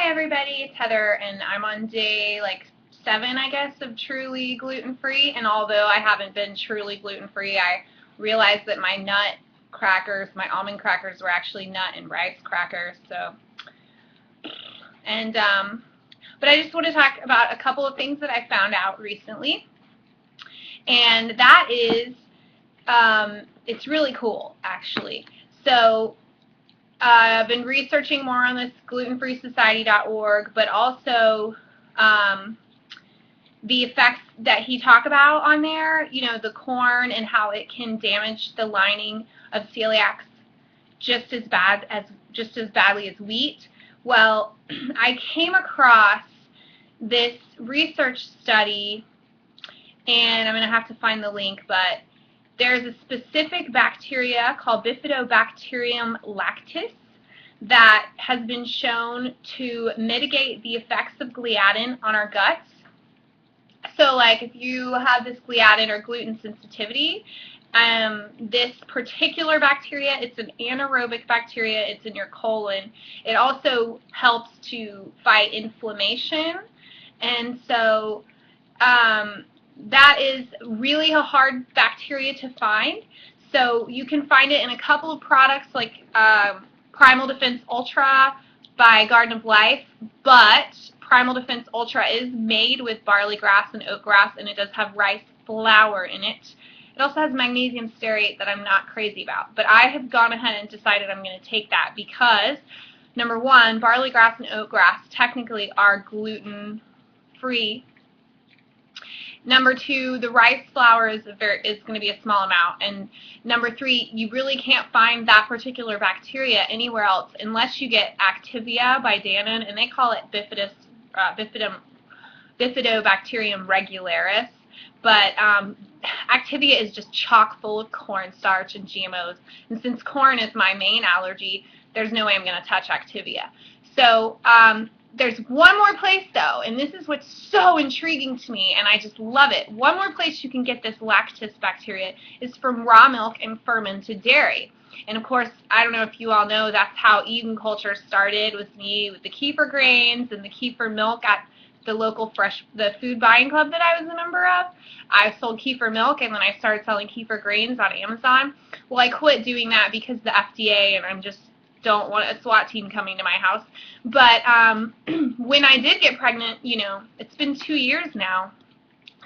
Hi everybody, it's Heather, and I'm on day like 7, I guess, of truly gluten-free. And although I haven't been truly gluten-free, I realized that my nut crackers, my almond crackers, were actually nut and rice crackers. So, but I just want to talk about a couple of things that I found out recently, and that is, it's really cool actually. So. I've been researching more on this glutenfreesociety.org, but also the effects that he talked about on there, you know, the corn and how it can damage the lining of celiacs just as badly as wheat. Well, I came across this research study, and I'm going to have to find the link, but there's a specific bacteria called Bifidobacterium Lactis that has been shown to mitigate the effects of gliadin on our guts. So like if you have this gliadin or gluten sensitivity, this particular bacteria, it's an anaerobic bacteria, it's in your colon. It also helps to fight inflammation, and so that is really a hard bacteria to find. So you can find it in a couple of products like Primal Defense Ultra by Garden of Life, but Primal Defense Ultra is made with barley grass and oat grass, and it does have rice flour in it. It also has magnesium stearate that I'm not crazy about, but I have gone ahead and decided I'm going to take that because, number one, barley grass and oat grass technically are gluten-free. Number two, the rice flour is going to be a small amount. And number three, you really can't find that particular bacteria anywhere else unless you get Activia by Dannon, and they call it Bifidobacterium regularis. But Activia is just chock full of cornstarch and GMOs. And since corn is my main allergy, there's no way I'm going to touch Activia. So there's one more place, though, and this is what's so intriguing to me, and I just love it. One more place you can get this lactis bacteria is from raw milk and fermented dairy. And, of course, I don't know if you all know, that's how Eden culture started with me with the kefir grains and the kefir milk at the local the food buying club that I was a member of. I sold kefir milk, and then I started selling kefir grains on Amazon. Well, I quit doing that because the FDA, and I'm just don't want a SWAT team coming to my house. But when I did get pregnant, you know, it's been 2 years now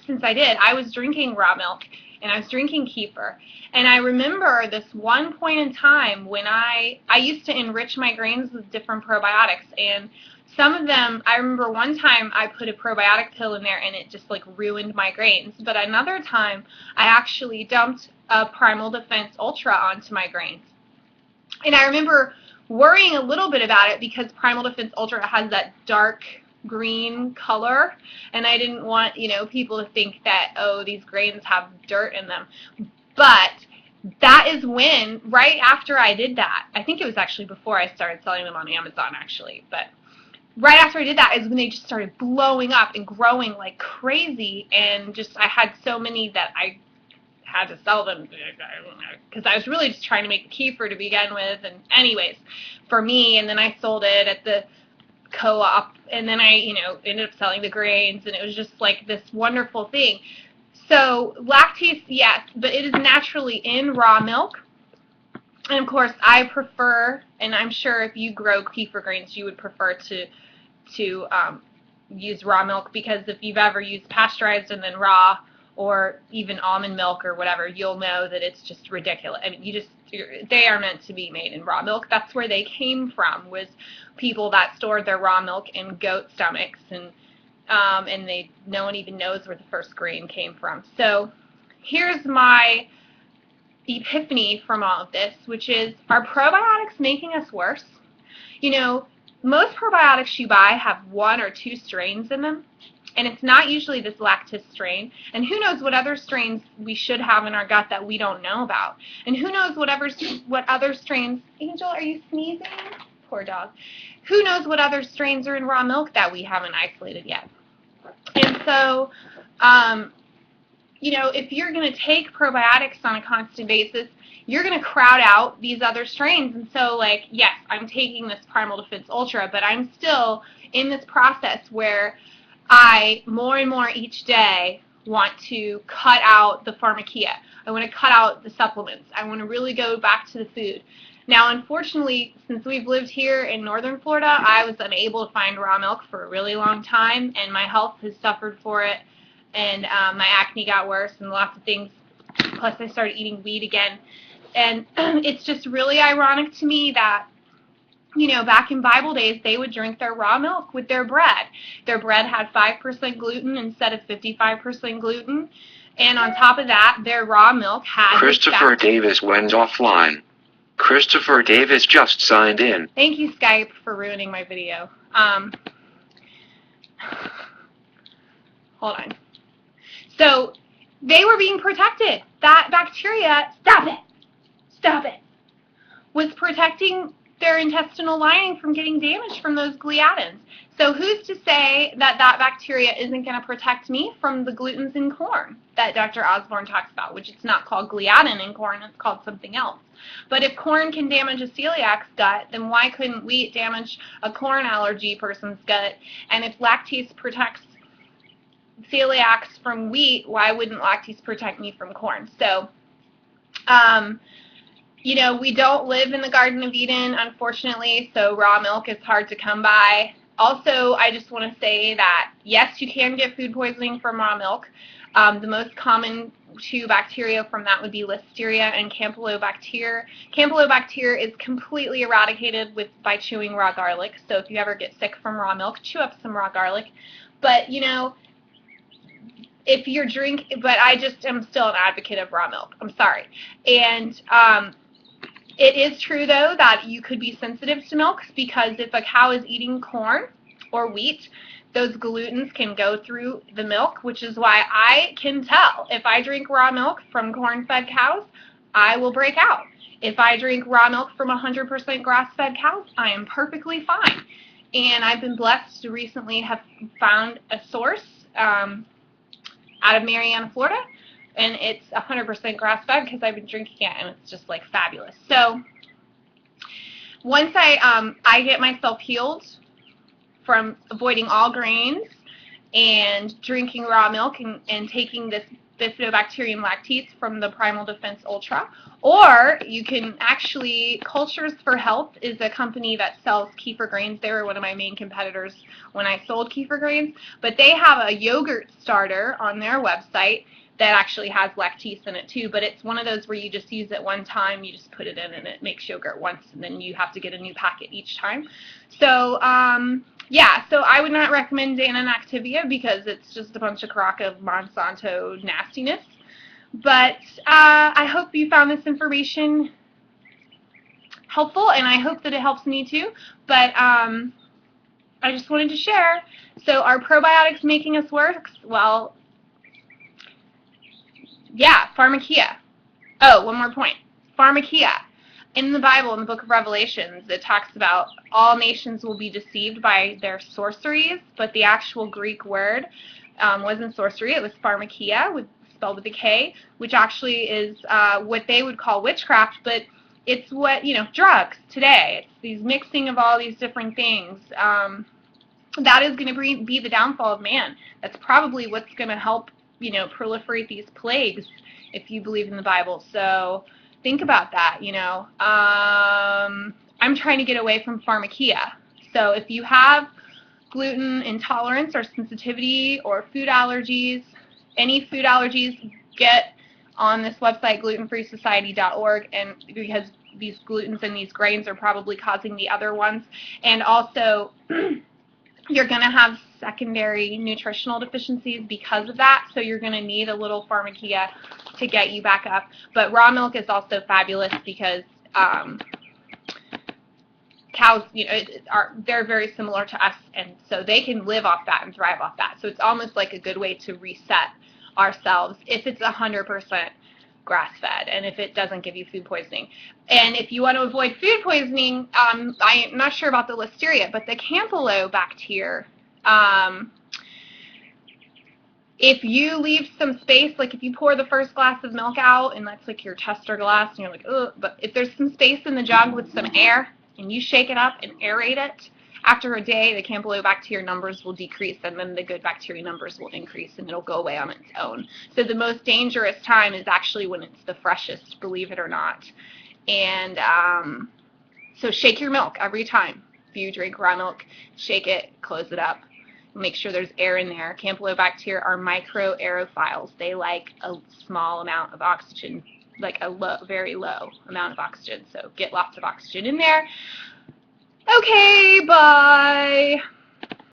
since I did. I was drinking raw milk and I was drinking kefir. And I remember this one point in time when I used to enrich my grains with different probiotics, and some of them, I remember one time I put a probiotic pill in there and it just like ruined my grains. But another time I actually dumped a Primal Defense Ultra onto my grains. And I remember worrying a little bit about it because Primal Defense Ultra has that dark green color, and I didn't want, you know, people to think that, oh, these grains have dirt in them. But that is when, right after I did that, I think it was actually before I started selling them on Amazon actually, but right after I did that is when they just started blowing up and growing like crazy, and just I had so many that I had to sell them because I was really just trying to make the kefir to begin with, and anyways, for me, and then I sold it at the co-op, and then I, you know, ended up selling the grains, and it was just like this wonderful thing. So lactase, yes, but it is naturally in raw milk, and of course I prefer, and I'm sure if you grow kefir grains you would prefer to use raw milk, because if you've ever used pasteurized and then raw, or even almond milk or whatever, you'll know that it's just ridiculous. I mean, they are meant to be made in raw milk. That's where they came from, was people that stored their raw milk in goat stomachs, and no one even knows where the first grain came from. So here's my epiphany from all of this, which is, are probiotics making us worse? You know, most probiotics you buy have 1 or 2 strains in them, and it's not usually this lactis strain, and who knows what other strains we should have in our gut that we don't know about, and who knows what other strains, Angel, are you sneezing? Poor dog. Who knows what other strains are in raw milk that we haven't isolated yet. And so, you know, if you're going to take probiotics on a constant basis, you're going to crowd out these other strains. And so, like, yes, I'm taking this Primal Defense Ultra, but I'm still in this process where I, more and more each day, want to cut out the pharmacia. I want to cut out the supplements. I want to really go back to the food. Now, unfortunately, since we've lived here in northern Florida, I was unable to find raw milk for a really long time, and my health has suffered for it, and my acne got worse and lots of things. Plus, I started eating wheat again. And it's just really ironic to me that, you know, back in Bible days, they would drink their raw milk with their bread. Their bread had 5% gluten instead of 55% gluten. And on top of that, their raw milk had... Christopher Davis went offline. Christopher Davis just signed in. Thank you, Skype, for ruining my video. Hold on. So they were being protected. That bacteria, stop it, was protecting their intestinal lining from getting damaged from those gliadins. So who's to say that that bacteria isn't going to protect me from the glutens in corn that Dr. Osborne talks about, which it's not called gliadin in corn, it's called something else. But if corn can damage a celiac's gut, then why couldn't wheat damage a corn allergy person's gut? And if lactase protects celiacs from wheat, why wouldn't lactase protect me from corn? So, you know, we don't live in the Garden of Eden, unfortunately, so raw milk is hard to come by. Also, I just want to say that, yes, you can get food poisoning from raw milk. The most common two bacteria from that would be Listeria and Campylobacter. Campylobacter is completely eradicated by chewing raw garlic, so if you ever get sick from raw milk, chew up some raw garlic. But, you know, if you're but I just am still an advocate of raw milk. I'm sorry. And it is true, though, that you could be sensitive to milk because if a cow is eating corn or wheat, those glutens can go through the milk, which is why I can tell. If I drink raw milk from corn-fed cows, I will break out. If I drink raw milk from 100% grass-fed cows, I am perfectly fine. And I've been blessed to recently have found a source out of Marianna, Florida, and it's 100% grass-fed because I've been drinking it, and it's just, like, fabulous. So once I get myself healed from avoiding all grains and drinking raw milk and taking this Bifidobacterium Lactis from the Primal Defense Ultra, or you can actually, Cultures for Health is a company that sells kefir grains. They were one of my main competitors when I sold kefir grains, but they have a yogurt starter on their website that actually has lactase in it too, but it's one of those where you just use it one time, you just put it in and it makes yogurt once, and then you have to get a new packet each time. So, yeah, so I would not recommend Dannon Activia because it's just a bunch of crock of Monsanto nastiness. But I hope you found this information helpful, and I hope that it helps me too. But I just wanted to share. So are probiotics making us worse? Well, yeah, pharmacia. Oh, one more point. Pharmacia. In the Bible, in the book of Revelations, it talks about all nations will be deceived by their sorceries, but the actual Greek word wasn't sorcery, it was pharmakia, spelled with a K, which actually is what they would call witchcraft, but it's what, you know, drugs today. It's these mixing of all these different things. That is going to be the downfall of man. That's probably what's going to help, you know, proliferate these plagues if you believe in the Bible. So think about that, you know. I'm trying to get away from pharmacia. So if you have gluten intolerance or sensitivity or food allergies, any food allergies, get on this website, glutenfreesociety.org, and because these glutens and these grains are probably causing the other ones. And also, you're going to have secondary nutritional deficiencies because of that, so you're going to need a little pharmacia to get you back up. But raw milk is also fabulous because cows, you know, they're very similar to us, and so they can live off that and thrive off that. So it's almost like a good way to reset ourselves if it's 100% grass-fed and if it doesn't give you food poisoning. And if you want to avoid food poisoning, I'm not sure about the Listeria, but the Campylobacter If you leave some space, like if you pour the first glass of milk out and that's like your tester glass and you're like, ugh, but if there's some space in the jug with some air and you shake it up and aerate it, after a day the Campylobacter numbers will decrease and then the good bacteria numbers will increase and it'll go away on its own. So the most dangerous time is actually when it's the freshest, believe it or not. And so shake your milk every time. If you drink raw milk, shake it, close it up. Make sure there's air in there. Campylobacter are microaerophiles. They like a small amount of oxygen, like a very low amount of oxygen. So get lots of oxygen in there. Okay, bye.